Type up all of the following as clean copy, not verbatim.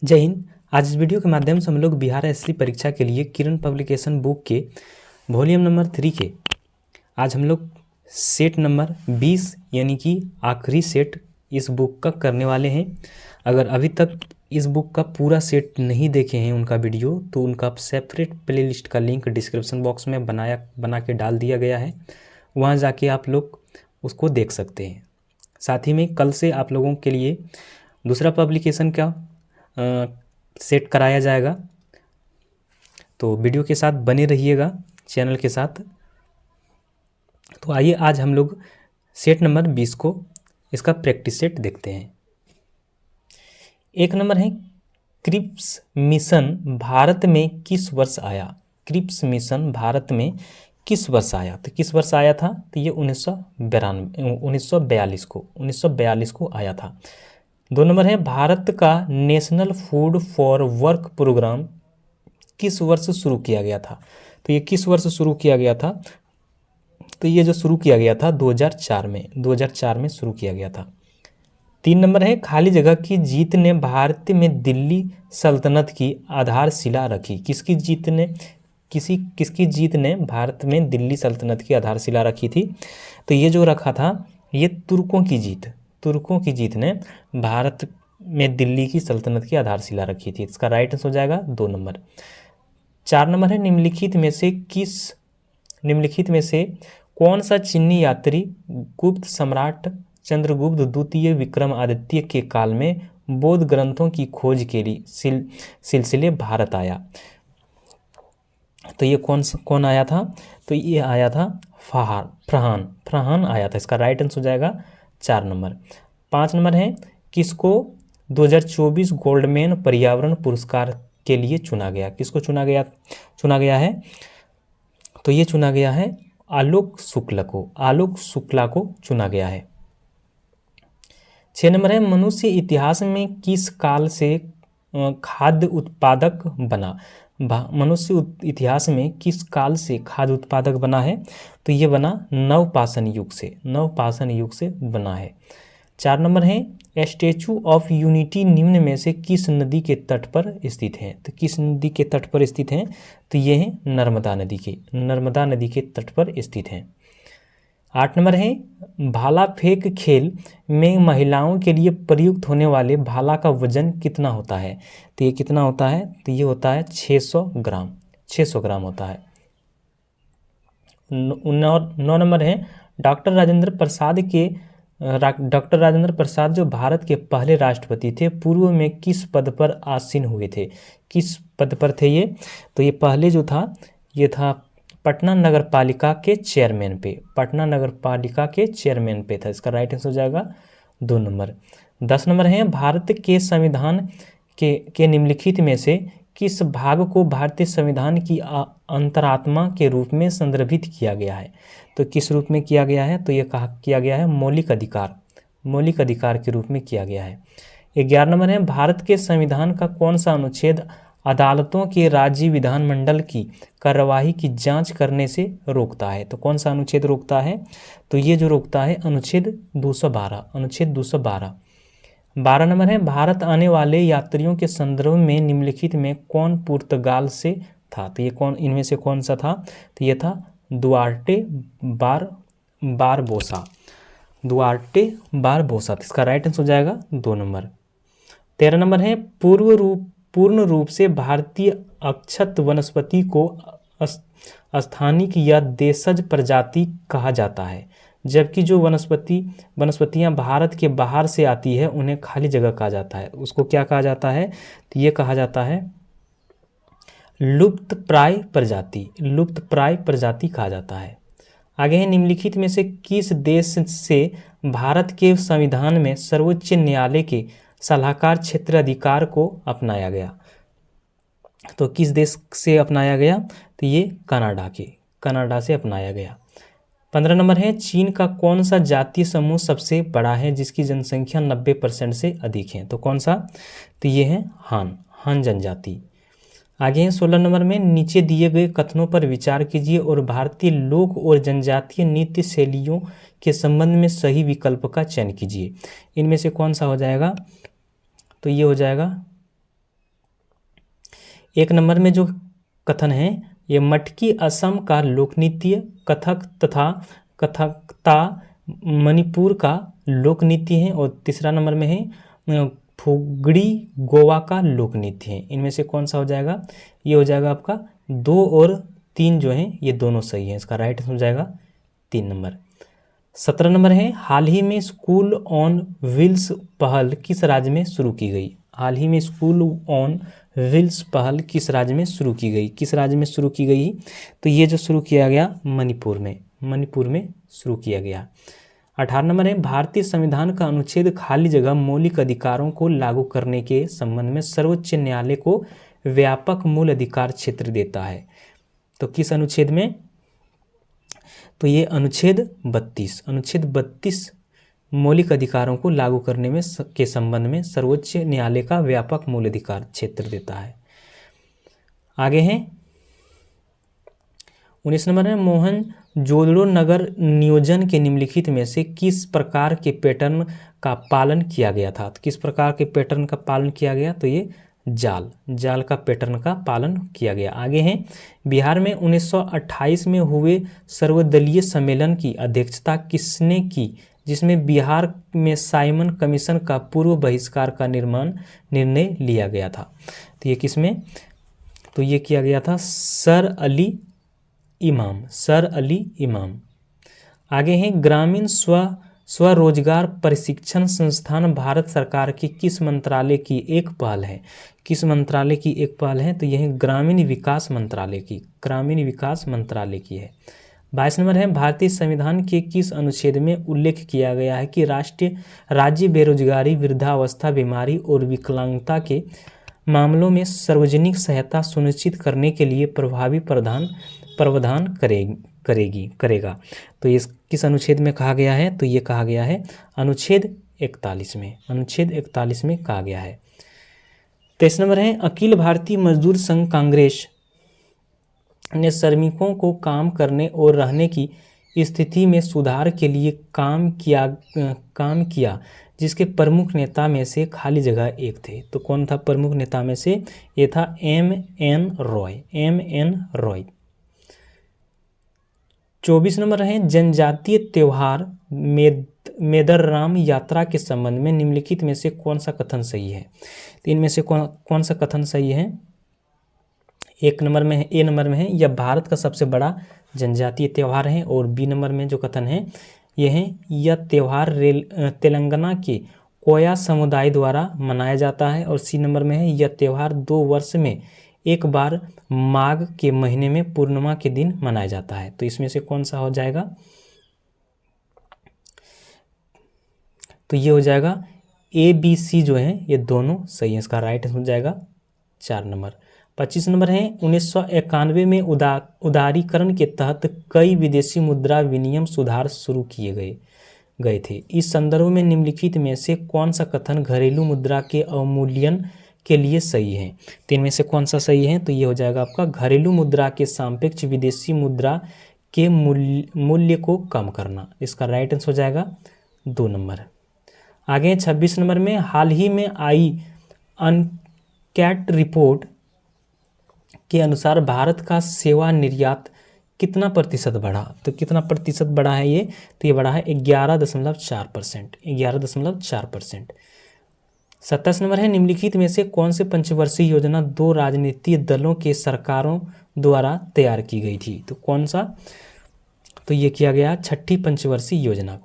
जय हिंद। आज इस वीडियो के माध्यम से हम लोग बिहार एसएससी परीक्षा के लिए किरण पब्लिकेशन बुक के वॉल्यूम नंबर 3 के आज हम लोग सेट नंबर 20 यानी कि आखिरी सेट इस बुक का करने वाले हैं। अगर अभी तक इस बुक का पूरा सेट नहीं देखे हैं उनका वीडियो, तो उनका सेपरेट प्लेलिस्ट का लिंक डिस्क्रिप्शन बॉक्स में बना के डाल दिया गया है, वहाँ जाके आप लोग उसको देख सकते हैं। साथ ही में कल से आप लोगों के लिए दूसरा पब्लिकेशन का सेट कराया जाएगा, तो वीडियो के साथ बने रहिएगा चैनल के साथ। तो आइए आज हम लोग सेट नंबर 20 को इसका प्रैक्टिस सेट देखते हैं। एक नंबर है क्रिप्स मिशन भारत में किस वर्ष आया। क्रिप्स मिशन भारत में किस वर्ष आया, तो किस वर्ष आया था, तो ये 1942 को आया था। 2 नंबर है भारत का national food for work programme किस वर्ष शुरू किया गया था, तो ये किस वर्ष शुरू किया गया था, तो ये जो शुरू किया गया था 2004 में शुरू किया गया था। 3 नंबर है खाली जगह की जीत ने भारत में दिल्ली सल्तनत की आधारशिला रखी। किसकी जीत ने भारत में दिल्ली सल्तनत की आधारशिला रखी थी, तो ये जो रखा था ये तुर्कों की जीत ने भारत में दिल्ली की सल्तनत की आधारशिला रखी थी। इसका राइट आंसर हो जाएगा 2 नंबर। 4 नंबर है निम्नलिखित में से कौन सा चीनी यात्री गुप्त सम्राट चंद्रगुप्त द्वितीय विक्रमादित्य के काल में बौद्ध ग्रंथों की खोज के लिए सिलसिले भारत आया, तो ये कौन आया था, तो ये आया था फरहान आया था। इसका राइट आंसर हो जाएगा 4 नंबर। 5 नंबर है किसको 2024 गोल्डमैन पर्यावरण पुरस्कार के लिए चुना गया। किसको चुना गया है, तो ये चुना गया है आलोक शुक्ला को चुना गया है। 6 नंबर है मनुष्य इतिहास में किस काल से खाद्य उत्पादक बना। मनुष्य इतिहास में किस काल से खाद्य उत्पादक बना है, तो ये बना नवपाषाण युग से बना है। 4 नंबर है स्टैचू ऑफ यूनिटी निम्न में से किस नदी के तट पर स्थित है, तो किस नदी के तट पर स्थित है, तो ये है नर्मदा नदी के तट पर स्थित है। 8 नंबर है भाला फेंक खेल में महिलाओं के लिए प्रयुक्त होने वाले भाला का वजन कितना होता है, तो ये कितना होता है, तो ये होता है 600 ग्राम होता है। 9 नंबर है डॉक्टर राजेंद्र प्रसाद जो भारत के पहले राष्ट्रपति थे, पूर्व में किस पद पर आसीन हुए थे। किस पद पर थे ये, तो ये पहले जो था ये था पटना नगर पालिका के चेयरमैन पे था। इसका राइट आंसर हो जाएगा 2 नंबर। 10 नंबर है भारत के संविधान के निम्नलिखित में से किस भाग को भारतीय संविधान की अंतरात्मा के रूप में संदर्भित किया गया है, तो किस रूप में किया गया है, तो ये किया गया है मौलिक अधिकार के रूप में किया गया है। 11 नंबर है भारत के संविधान का कौन सा अनुच्छेद अदालतों के राज्य विधानमंडल की कार्यवाही की जांच करने से रोकता है, तो कौन सा अनुच्छेद रोकता है, तो ये जो रोकता है अनुच्छेद 212। 12 नंबर है भारत आने वाले यात्रियों के संदर्भ में निम्नलिखित में कौन पुर्तगाल से था, तो ये इनमें से कौन सा था, तो ये था दुआर्टे बारबोसा। इसका राइट आंसर हो जाएगा 2 नंबर। 13 नंबर है पूर्ण रूप से भारतीय अक्षत वनस्पति को स्थानिक या देशज प्रजाति कहा जाता है, जबकि जो वनस्पतियां भारत के बाहर से आती है उन्हें खाली जगह कहा जाता है। उसको क्या कहा जाता है, तो ये कहा जाता है लुप्तप्राय प्रजाति कहा जाता है। आगे है निम्नलिखित में से किस देश से भारत के संविधान में सर्वोच्च न्यायालय के सलाहकार क्षेत्राधिकार को अपनाया गया, तो किस देश से अपनाया गया, तो ये कनाडा से अपनाया गया। 15 नंबर है चीन का कौन सा जातीय समूह सबसे बड़ा है जिसकी जनसंख्या 90% से अधिक है, तो कौन सा, तो ये है हान जनजाति। आगे है 16 नंबर में नीचे दिए गए कथनों पर विचार कीजिए और भारतीय लोक और जनजातीय नृत्य शैलियों के संबंध में सही विकल्प का चयन कीजिए। इनमें से कौन सा हो जाएगा, तो ये हो जाएगा 1 नंबर में जो कथन है ये मटकी असम का लोकनृत्य, कथक तथा कथकता मणिपुर का लोकनृत्य है, और तीसरा नंबर में है फुगड़ी गोवा का लोकनृत्य है। इनमें से कौन सा हो जाएगा? ये हो जाएगा आपका 2 और 3 जो है ये दोनों सही है। इसका राइट हो जाएगा 3 नंबर। 17 नंबर है हाल ही में स्कूल ऑन व्हील्स पहल किस राज्य में शुरू की गई? हाल ही में स्कूल ऑन व्हील्स पहल किस राज्य में शुरू की गई? किस राज्य में शुरू की गई? तो ये जो शुरू किया गया मणिपुर में शुरू किया गया। 18 नंबर है भारतीय संविधान का अनुच्छेद खाली जगह मौलिक अधिकारों को लागू करने के संबंध में सर्वोच्च न्यायालय को व्यापक मूल अधिकार क्षेत्र देता है। तो किस अनुच्छेद में? तो ये अनुच्छेद 32 मौलिक अधिकारों को लागू करने में के संबंध में सर्वोच्च न्यायालय का व्यापक मूल अधिकार क्षेत्र देता है। आगे है 19 नंबर में मोहन जोदड़ो नगर नियोजन के निम्नलिखित में से किस प्रकार के पैटर्न का पालन किया गया था? तो किस प्रकार के पैटर्न का पालन किया गया? तो ये जाल का पैटर्न का पालन किया गया। आगे हैं बिहार में 1928 में हुए सर्वदलीय सम्मेलन की अध्यक्षता किसने की, जिसमें बिहार में साइमन कमीशन का पूर्व बहिष्कार का निर्णय लिया गया था? तो ये किसमें? तो ये किया गया था सर अली इमाम। आगे हैं ग्रामीण स्वरोजगार प्रशिक्षण संस्थान भारत सरकार की किस मंत्रालय की एक पहल है? किस मंत्रालय की एक पहल है? तो यह ग्रामीण विकास मंत्रालय की है। 22 नंबर है भारतीय संविधान के किस अनुच्छेद में उल्लेख किया गया है कि राज्य बेरोजगारी, वृद्धावस्था, बीमारी और विकलांगता के मामलों में सार्वजनिक सहायता सुनिश्चित करने के लिए प्रभावी प्रावधान करेगा? तो ये किस अनुच्छेद में कहा गया है? तो ये कहा गया है अनुच्छेद 41 में कहा गया है। 23 नंबर है अखिल भारतीय मजदूर संघ कांग्रेस ने श्रमिकों को काम करने और रहने की स्थिति में सुधार के लिए काम किया जिसके प्रमुख नेता में से खाली जगह एक थे। तो कौन था प्रमुख नेता में से? ये था M.N. रॉय। 24 नंबर है जनजातीय त्योहार मेदरराम यात्रा के संबंध में निम्नलिखित में से कौन सा कथन सही है? तो इनमें से कौन सा कथन सही है? ए नंबर में है यह भारत का सबसे बड़ा जनजातीय त्यौहार है, और बी नंबर में जो कथन है यह त्यौहार तेलंगाना के कोया समुदाय द्वारा मनाया जाता है, और सी नंबर में है यह त्यौहार 2 वर्ष में एक बार माघ के महीने में पूर्णिमा के दिन मनाया जाता है। तो इसमें से कौन सा हो जाएगा? तो ये हो जाएगा ABC जो है ये दोनों सही है। इसका राइट हो जाएगा 4 नंबर। 25 नंबर है 1991 में उदारीकरण के तहत कई विदेशी मुद्रा विनिमय सुधार शुरू किए गए थे। इस संदर्भ में निम्नलिखित में से कौन सा कथन घरेलू मुद्रा के अवमूल्यन के लिए सही है? तो इनमें से कौन सा सही है? तो ये हो जाएगा आपका घरेलू मुद्रा के सापेक्ष विदेशी मुद्रा के मूल्य को कम करना। इसका राइट आंसर हो जाएगा 2 नंबर। आगे 26 नंबर में हाल ही में आई अनकैट रिपोर्ट के अनुसार भारत का सेवा निर्यात कितना प्रतिशत बढ़ा? तो कितना प्रतिशत बढ़ा है ये? तो ये बढ़ा है 11.4%। 27 नंबर है निम्नलिखित में से कौन से पंचवर्षीय योजना 2 राजनीतिक दलों के सरकारों द्वारा तैयार की गई थी? तो कौन सा? तो ये किया गया छठी पंचवर्षीय योजना।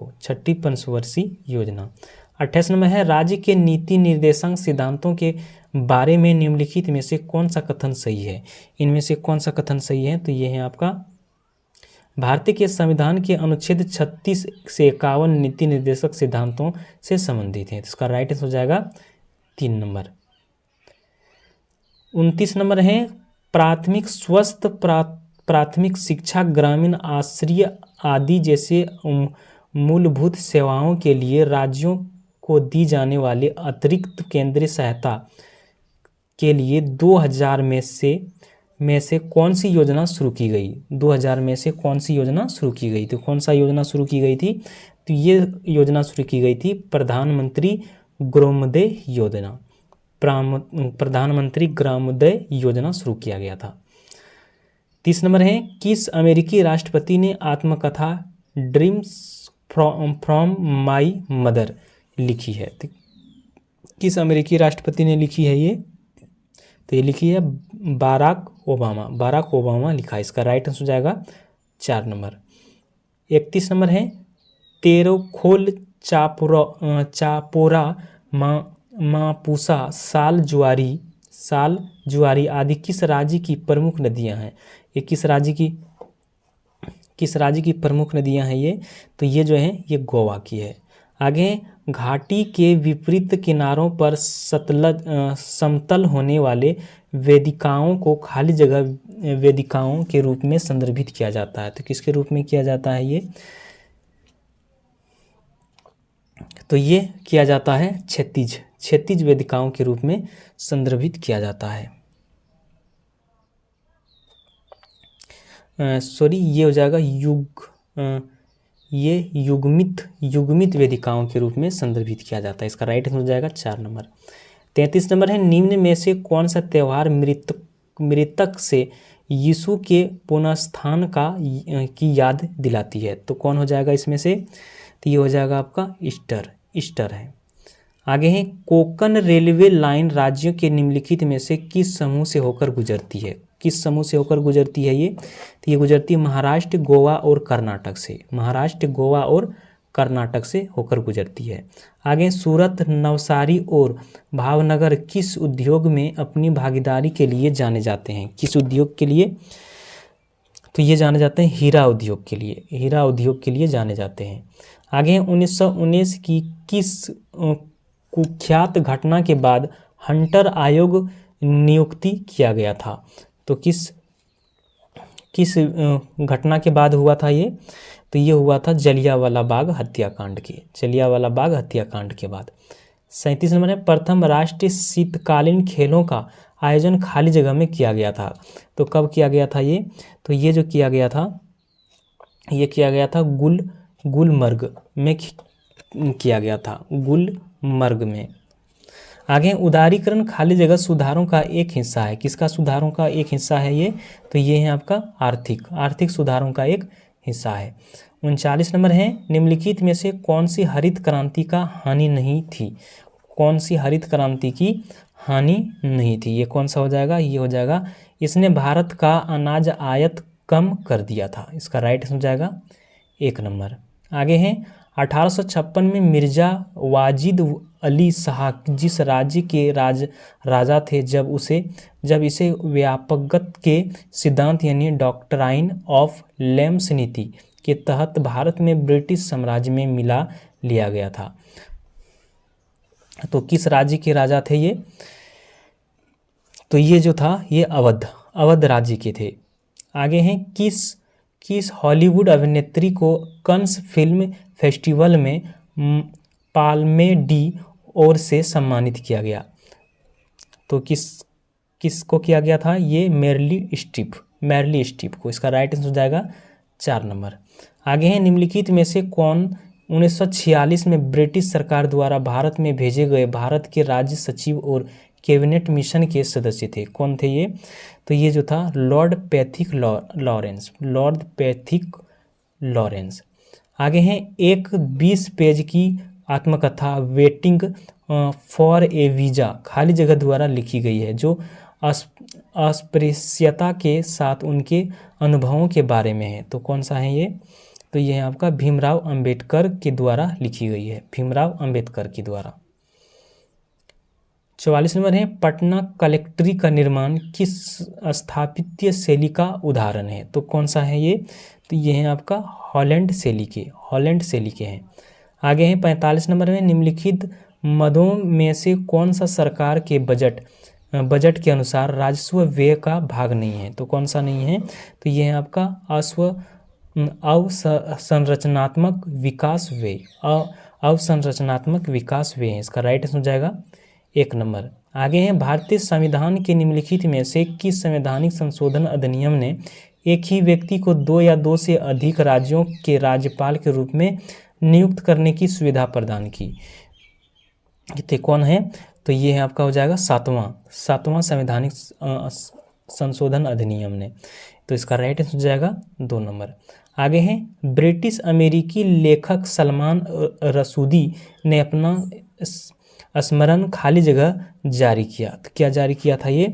28 नंबर है राज्य के नीति निर्देशांक सिद्धांतों के बारे में निम्नलिखित में से कौन सा कथन सही है? इनमें से कौन सा कथन सही है? तो ये है आपका भारतीय के संविधान के अनुच्छेद 36 से 51 नीति निर्देशक सिद्धांतों से संबंधित है। तो इसका राइट आंसर हो जाएगा 3 नंबर। 29 नंबर है प्राथमिक शिक्षा, ग्रामीण आश्रय आदि जैसे मूलभूत सेवाओं के लिए राज्यों को दी जाने वाली अतिरिक्त केंद्रीय सहायता के लिए 2000 में से कौन सी योजना शुरू की गई? 2000 में से कौन सी योजना शुरू की गई? तो कौन सा योजना शुरू की गई थी? तो ये योजना शुरू की गई थी प्रधानमंत्री ग्रामोदय प्रधानमंत्री ग्रामोदय योजना शुरू किया गया था। 30 नंबर है, किस अमेरिकी राष्ट्रपति ने आत्मकथा ड्रीम्स फ्रॉम माई मदर लिखी है? तो किस अमेरिकी राष्ट्रपति ने लिखी है ये? तो ये लिखी है बाराक ओबामा। बाराक ओबामा लिखा है। इसका राइट आंसर हो जाएगा 4 नंबर। 31 नंबर है, तेरेखोल चापोरा मापुसा साल जुआरी आदि किस राज्य की प्रमुख नदियां हैं? ये किस राज्य की प्रमुख नदियां हैं ये? तो ये जो है ये गोवा की है। आगे, घाटी के विपरीत किनारों पर समतल होने वाले वेदिकाओं को खाली जगह वेदिकाओं के रूप में संदर्भित किया जाता है। तो किसके रूप में किया जाता है ये? तो ये किया जाता है क्षैतिज वेदिकाओं के रूप में संदर्भित किया जाता है। ये हो जाएगा ये युग्मित वेदिकाओं के रूप में संदर्भित किया जाता है। इसका राइट आंसर हो जाएगा 4 नंबर। 33 नंबर है, निम्न में से कौन सा त्यौहार मृतक से यीशु के पुनरुत्थान की याद दिलाती है? तो कौन हो जाएगा इसमें से? तो ये हो जाएगा आपका ईस्टर है। आगे है, कोंकण रेलवे लाइन राज्यों के निम्नलिखित में से किस समूह से होकर गुजरती है? किस समूह से होकर गुजरती है ये? तो ये गुजरती है महाराष्ट्र, गोवा और कर्नाटक से। महाराष्ट्र, गोवा और कर्नाटक से होकर गुजरती है। आगे, सूरत, नवसारी और भावनगर किस उद्योग में अपनी भागीदारी के लिए जाने जाते हैं? किस उद्योग के लिए? तो ये जाने जाते हैं हीरा उद्योग के लिए। हीरा उद्योग के लिए जाने जाते हैं। आगे, 1919 की किस कुख्यात घटना के बाद हंटर आयोग नियुक्ति किया गया था? तो किस घटना के बाद हुआ था ये? तो ये हुआ था जलियांवाला बाग हत्याकांड के बाद। 37 नंबर है, प्रथम राष्ट्रीय शीतकालीन खेलों का आयोजन खाली जगह में किया गया था। तो कब किया गया था ये? तो ये जो किया गया था गुलमर्ग में किया गया था, गुलमर्ग में। आगे, उदारीकरण खाली जगह सुधारों का एक हिस्सा है। किसका सुधारों का एक हिस्सा है ये? तो ये है आपका आर्थिक सुधारों का एक हिस्सा है। 39 नंबर है, निम्नलिखित में से कौन सी हरित क्रांति का हानि नहीं थी? कौन सी हरित क्रांति की हानि नहीं थी? ये कौन सा हो जाएगा? ये हो जाएगा, इसने भारत का अनाज आयात कम कर दिया था। इसका राइट हो जाएगा 1 नंबर। आगे है, 1856 में मिर्जा वाजिद अली शाह जिस राज्य के राजा थे जब इसे व्यापकता के सिद्धांत यानी डॉक्ट्राइन ऑफ लेम्स नीति के तहत भारत में ब्रिटिश साम्राज्य में मिला लिया गया था। तो किस राज्य के राजा थे ये? तो ये जो था ये अवध राज्य के थे। आगे हैं, किस हॉलीवुड अभिनेत्री को कांस फिल्म फेस्टिवल में पाल्मे डी ओर से सम्मानित किया गया? तो किसको किया गया था ये? मेरिल स्ट्रीप को। इसका राइट आंसर हो जाएगा 4 नंबर। आगे हैं, निम्नलिखित में से कौन 1946 में ब्रिटिश सरकार द्वारा भारत में भेजे गए भारत के राज्य सचिव और कैबिनेट मिशन के सदस्य थे? कौन थे ये? तो ये जो था लॉर्ड पैथिक लॉरेंस। आगे हैं, एक 20 पेज की आत्मकथा वेटिंग फॉर ए वीज़ा खाली जगह द्वारा लिखी गई है जो अस्पृश्यता के साथ उनके अनुभवों के बारे में है। तो कौन सा है ये? तो ये आपका भीमराव अंबेडकर के द्वारा लिखी गई है, भीमराव अंबेडकर के द्वारा। 44 नंबर है, पटना कलेक्ट्री का निर्माण किस स्थापत्य शैली का उदाहरण है? तो कौन सा है ये? तो ये है आपका हॉलैंड शैली के हैं। आगे हैं 45 नंबर में, निम्नलिखित मदों में से कौन सा सरकार के बजट के अनुसार राजस्व व्यय का भाग नहीं है? तो कौन सा नहीं है? तो ये है आपका अवसंरचनात्मक विकास व्यय है। इसका राइट आंसर हो जाएगा 1 नंबर। आगे हैं, भारतीय संविधान के निम्नलिखित में से किस संवैधानिक संशोधन अधिनियम ने एक ही व्यक्ति को 2 या 2 से अधिक राज्यों के राज्यपाल के रूप में नियुक्त करने की सुविधा प्रदान की? तो कौन है? तो ये है आपका हो जाएगा सातवां संवैधानिक संशोधन अधिनियम ने। तो इसका राइट आंसर हो जाएगा 2 नंबर। आगे है ब्रिटिश अमेरिकी लेखक सलमान रसूदी ने अपना स्मरण खाली जगह जारी किया। तो क्या जारी किया था ये?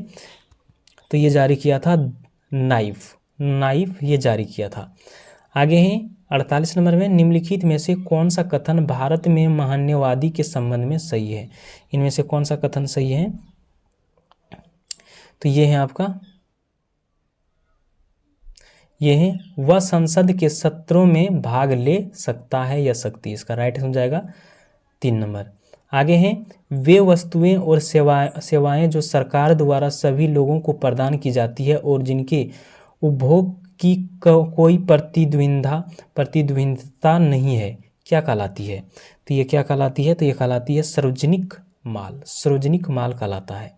तो ये जारी किया था नाइफ ये जारी किया था। आगे है 48 नंबर में निम्नलिखित में से कौन सा कथन भारत में महान्यवादी के संबंध में सही है? इनमें से कौन सा कथन सही है? तो ये है आपका, ये है वह संसद के सत्रों में भाग ले सकता है या सकती। इसका राइट हो जाएगा 3 नंबर। आगे हैं वे वस्तुएं और सेवाएं जो सरकार द्वारा सभी लोगों को प्रदान की जाती है और जिनके उपभोग की कोई प्रतिद्वंद्विता नहीं है, क्या कहलाती है? तो ये क्या कहलाती है? तो ये कहलाती है सार्वजनिक माल कहलाता है।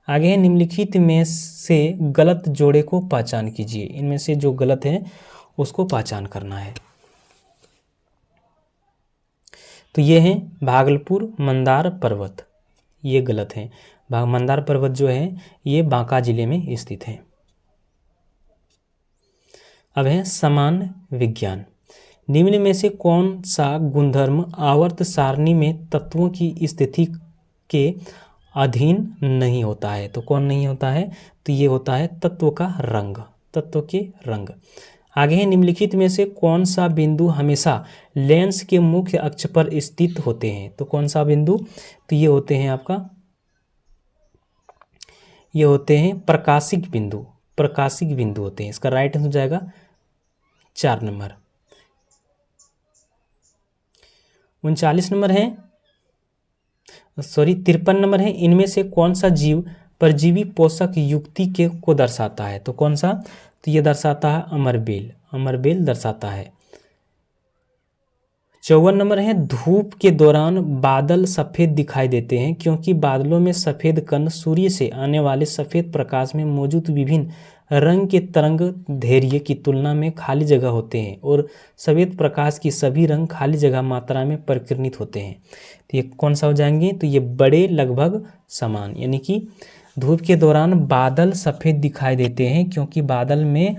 आगे है निम्नलिखित में से गलत जोड़े को पहचान कीजिए। इनमें से जो गलत है उसको पहचान करना है। तो ये है भागलपुर मंदार पर्वत, ये गलत है। मंदार पर्वत जो है ये बांका जिले में स्थित है। अब है समान विज्ञान। निम्न में से कौन सा गुणधर्म आवर्त सारणी में तत्वों की स्थिति के अधीन नहीं होता है? तो कौन नहीं होता है? तो ये होता है तत्व के रंग। आगे है निम्नलिखित में से कौन सा बिंदु हमेशा लेंस के मुख्य अक्ष पर स्थित होते हैं? तो कौन सा बिंदु? तो ये होते हैं आपका, ये होते हैं प्रकाशिक बिंदु होते हैं। इसका राइट हो जाएगा 4 नंबर। 39 नंबर है, 53 नंबर है इनमें से कौन सा जीव परजीवी पोषक युक्ति को दर्शाता है? तो कौन सा? तो ये दर्शाता है अमरबेल दर्शाता है। 54 नंबर है धूप के दौरान बादल सफ़ेद दिखाई देते हैं क्योंकि बादलों में सफ़ेद कण सूर्य से आने वाले सफ़ेद प्रकाश में मौजूद विभिन्न रंग के तरंग दैर्घ्य की तुलना में खाली जगह होते हैं और सफ़ेद प्रकाश की सभी रंग खाली जगह मात्रा में परिकीर्णित होते हैं। तो ये कौन सा हो जाएंगे? तो ये बड़े लगभग समान, यानी कि धूप के दौरान बादल सफ़ेद दिखाई देते हैं क्योंकि बादल में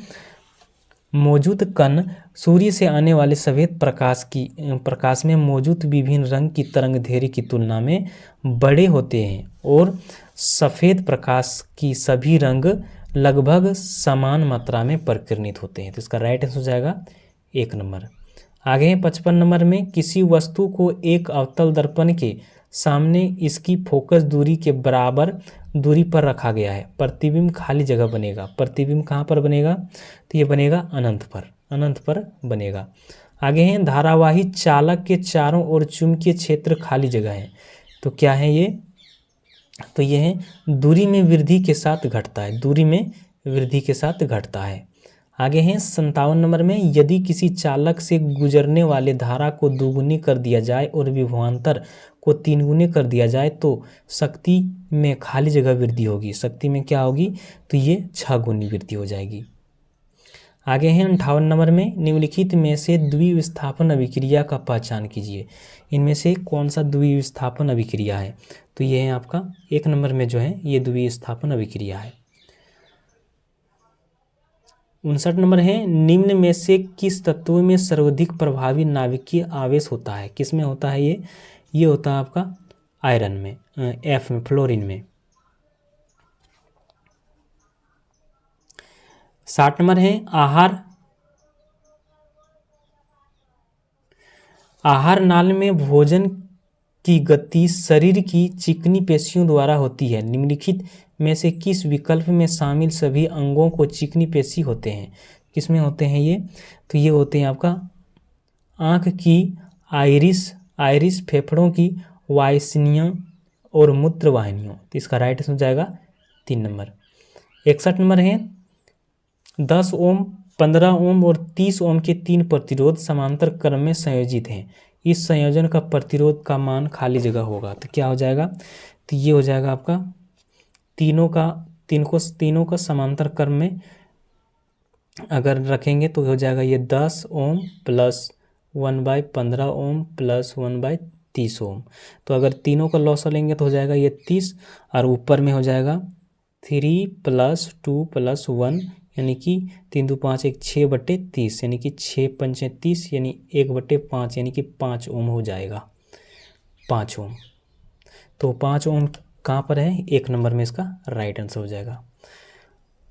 मौजूद कण सूर्य से आने वाले सफ़ेद प्रकाश में मौजूद विभिन्न रंग की तरंग दैर्घ्य की तुलना में बड़े होते हैं और सफ़ेद प्रकाश की सभी रंग लगभग समान मात्रा में परिकीर्णित होते हैं। तो इसका राइट आंसर हो जाएगा 1 नंबर। आगे है 55 नंबर में किसी वस्तु को एक अवतल दर्पण के सामने इसकी फोकस दूरी के बराबर दूरी पर रखा गया है, प्रतिबिंब खाली जगह बनेगा। प्रतिबिंब कहाँ पर बनेगा? तो ये बनेगा अनंत पर बनेगा। आगे हैं धारावाही चालक के चारों ओर चुंबकीय क्षेत्र खाली जगह है। तो क्या है ये? तो ये है दूरी में वृद्धि के साथ घटता है। आगे हैं 57 नंबर में यदि किसी चालक से गुजरने वाले धारा को दोगुनी कर दिया जाए और विभवांतर को 3 गुने कर दिया जाए तो शक्ति में खाली जगह वृद्धि होगी। शक्ति में क्या होगी? तो ये 6 गुनी वृद्धि हो जाएगी। आगे हैं 58 नंबर में निम्नलिखित में से द्विविस्थापन अभिक्रिया का पहचान कीजिए। इनमें से कौन सा द्विविस्थापन अभिक्रिया है? तो ये है आपका 1 नंबर में जो है ये द्विविस्थापन अभिक्रिया है। 59 नंबर है निम्न में से किस तत्व में सर्वाधिक प्रभावी नाभिकीय आवेश होता है? किस में होता है ये? ये होता है आपका आयरन में, F में, फ्लोरीन में। 60 नंबर है आहार नाल में भोजन की गति शरीर की चिकनी पेशियों द्वारा होती है। निम्नलिखित में से किस विकल्प में शामिल सभी अंगों को चिकनी पेशी होते हैं? किस में होते हैं ये? तो ये होते हैं आपका आँख की आइरिस, फेफड़ों की वायसनियाँ और मूत्र वाहिनियों। तो इसका राइट आंसर हो जाएगा 3 नंबर। 61 नंबर है 10 ओम, 15 ओम और 30 ओम के 3 प्रतिरोध समांतर क्रम में संयोजित हैं। इस संयोजन का प्रतिरोध का मान खाली जगह होगा। तो क्या हो जाएगा? तो ये हो जाएगा आपका तीनों का समांतर क्रम में अगर रखेंगे तो हो जाएगा ये 10 ओम प्लस 1/15 ओम प्लस 1/30 30 ओम। तो अगर तीनों का लॉस लेंगे तो हो जाएगा ये 30, और ऊपर में हो जाएगा 3 + 2 + 1 यानी कि 3 × 2 = 5, 1 6/30 यानी कि 6 × 5 = 30 यानी 1/5 यानी कि 5 ओम हो जाएगा, 5 ओम। तो 5 ओम कहाँ पर है? 1 नंबर में इसका राइट आंसर हो जाएगा।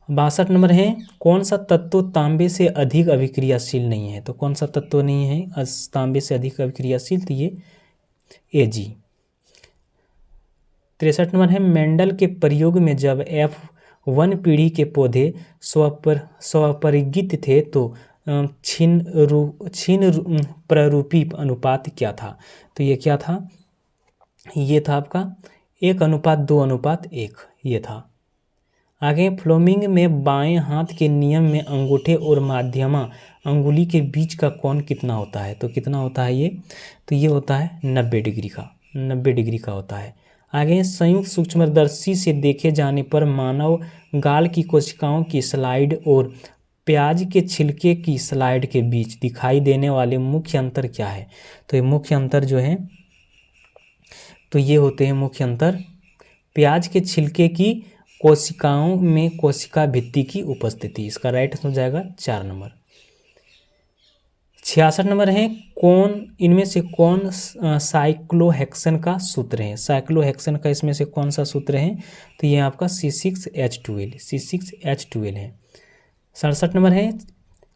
62 नंबर है, कौन सा तत्व तांबे से अधिक अभिक्रियाशील नहीं है? तो कौन सा तत्व नहीं है तांबे से अधिक अभिक्रियाशील? तो ये Ag। 63 नंबर है, मेंडल के प्रयोग में जब F1 पीढ़ी के पौधे स्वपरिगित थे तो छिन्न प्ररूपी अनुपात क्या था? तो ये क्या था? ये था आपका 1:2:1 ये था। आगे, फ्लोमिंग में बाएं हाथ के नियम में अंगूठे और माध्यमा अंगुली के बीच का कोण कितना होता है? तो कितना होता है ये? तो ये होता है 90 डिग्री का, 90 डिग्री का होता है। आगे, संयुक्त सूक्ष्मदर्शी से देखे जाने पर मानव गाल की कोशिकाओं की स्लाइड और प्याज के छिलके की स्लाइड के बीच दिखाई देने वाले मुख्य अंतर क्या है? तो ये मुख्य अंतर जो है, तो ये होते हैं मुख्य अंतर प्याज के छिलके की कोशिकाओं में कोशिका भित्ति की उपस्थिति। इसका राइट आंसर हो जाएगा 4 नंबर। 66 नंबर है, कौन इनमें से कौन साइक्लोहेक्सेन का सूत्र है? साइक्लोहेक्सेन का इसमें से कौन सा सूत्र है? तो ये आपका C6H12 है। 67 नंबर है,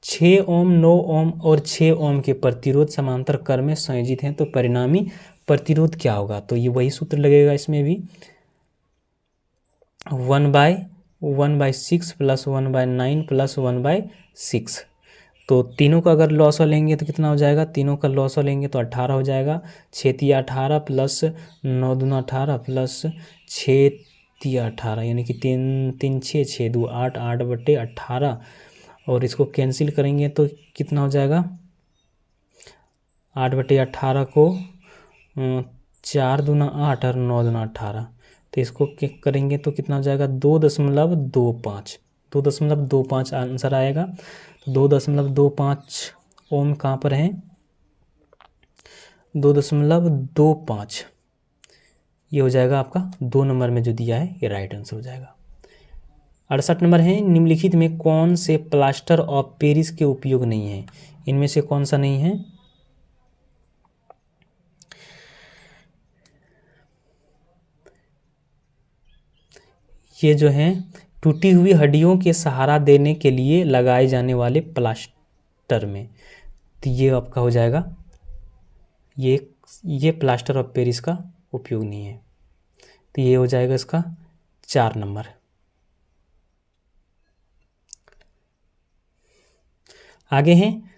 6 ओम, 9 ओम और 6 ओम के प्रतिरोध समांतर क्रम में संयोजित हैं तो परिणामी प्रतिरोध क्या होगा? तो ये वही सूत्र लगेगा इसमें भी, 1/6 + 1/9 + 1/6। तो तीनों का अगर लॉस लेंगे तो कितना हो जाएगा? तीनों का लॉस लेंगे तो 18 हो जाएगा। 6 × 18 + 9 × 18 + 6 × 18 यानी कि 3 × 3 = 6, 6 × 2 = 8, 8/18 और इसको कैंसिल करेंगे तो कितना हो जाएगा? 8/18 को 4 × 2 = 8 और 9 × 2 = 18। तो इसको करेंगे तो कितना हो जाएगा? 2.25, 2.25 आंसर आएगा। तो 2.25 ओम कहाँ पर है? 2.25 ये हो जाएगा आपका 2 नंबर में जो दिया है ये राइट आंसर हो जाएगा। 68 नंबर है, निम्नलिखित में कौन से प्लास्टर ऑफ पेरिस के उपयोग नहीं है? इनमें से कौन सा नहीं है? ये जो है टूटी हुई हड्डियों के सहारा देने के लिए लगाए जाने वाले प्लास्टर में, तो ये आपका हो जाएगा, ये प्लास्टर ऑफ पेरिस का उपयोग नहीं है। तो ये हो जाएगा इसका 4 नंबर। आगे हैं,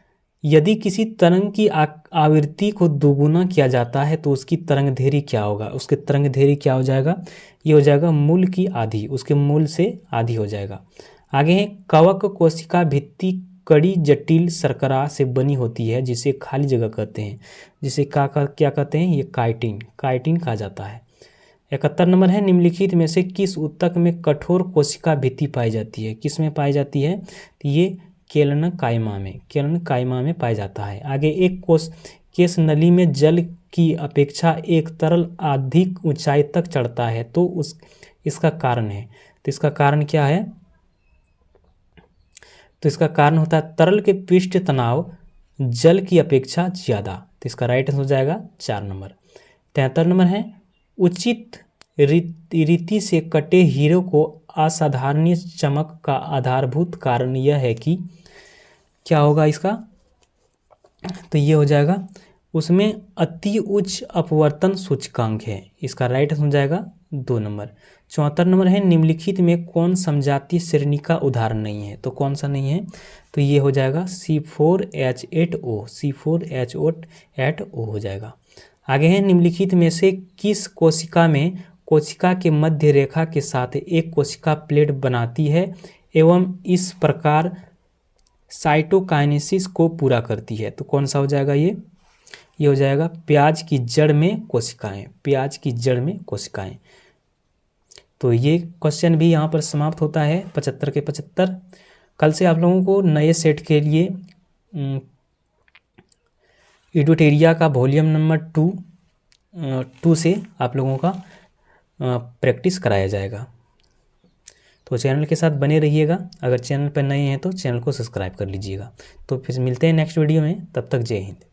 यदि किसी तरंग की आवृत्ति को दोगुना किया जाता है तो उसकी तरंगदैर्घ्य क्या होगा? उसके तरंगदैर्घ्य क्या हो जाएगा? ये हो जाएगा मूल की आधी, उसके मूल से आधी हो जाएगा। आगे है, कवक कोशिका भित्ति कड़ी जटिल शर्करा से बनी होती है जिसे खाली जगह कहते हैं, जिसे क्या कहते हैं? ये काइटिन कहा जाता है। 71 नंबर है, निम्नलिखित में से किस ऊतक में कठोर कोशिका भित्ति पाई जाती है? किस में पाई जाती है? तो ये केलन कायमा में पाया जाता है। आगे, एक केश नली में जल की अपेक्षा एक तरल अधिक ऊंचाई तक चढ़ता है तो इसका कारण है। तो इसका कारण क्या है? तो इसका कारण होता है तरल के पृष्ठ तनाव जल की अपेक्षा ज़्यादा। तो इसका राइट आंसर हो जाएगा 4 नंबर। 73 नंबर है, उचित रीति से कटे हीरे को असाधारण चमक का आधारभूत कारण यह है कि क्या होगा इसका? तो ये हो जाएगा उसमें अति उच्च अपवर्तन सूचकांक है। इसका राइट आंसर हो जाएगा 2 नंबर। 74 नंबर है, निम्नलिखित में कौन समजातीय श्रेणी का उदाहरण नहीं है? तो कौन सा नहीं है? तो ये हो जाएगा C4H8O हो जाएगा। आगे है, निम्नलिखित में से किस कोशिका में कोशिका के मध्य रेखा के साथ एक कोशिका प्लेट बनाती है एवं इस प्रकार साइटोकाइनेसिस को पूरा करती है? तो कौन सा हो जाएगा? ये हो जाएगा प्याज की जड़ में कोशिकाएं। तो ये क्वेश्चन भी यहाँ पर समाप्त होता है 75 के 75। कल से आप लोगों को नए सेट के लिए इडोटेरिया का वॉल्यूम नंबर 2 2 से आप लोगों का प्रैक्टिस कराया जाएगा। तो चैनल के साथ बने रहिएगा। अगर चैनल पर नए हैं तो चैनल को सब्सक्राइब कर लीजिएगा। तो फिर मिलते हैं नेक्स्ट वीडियो में, तब तक जय हिंद।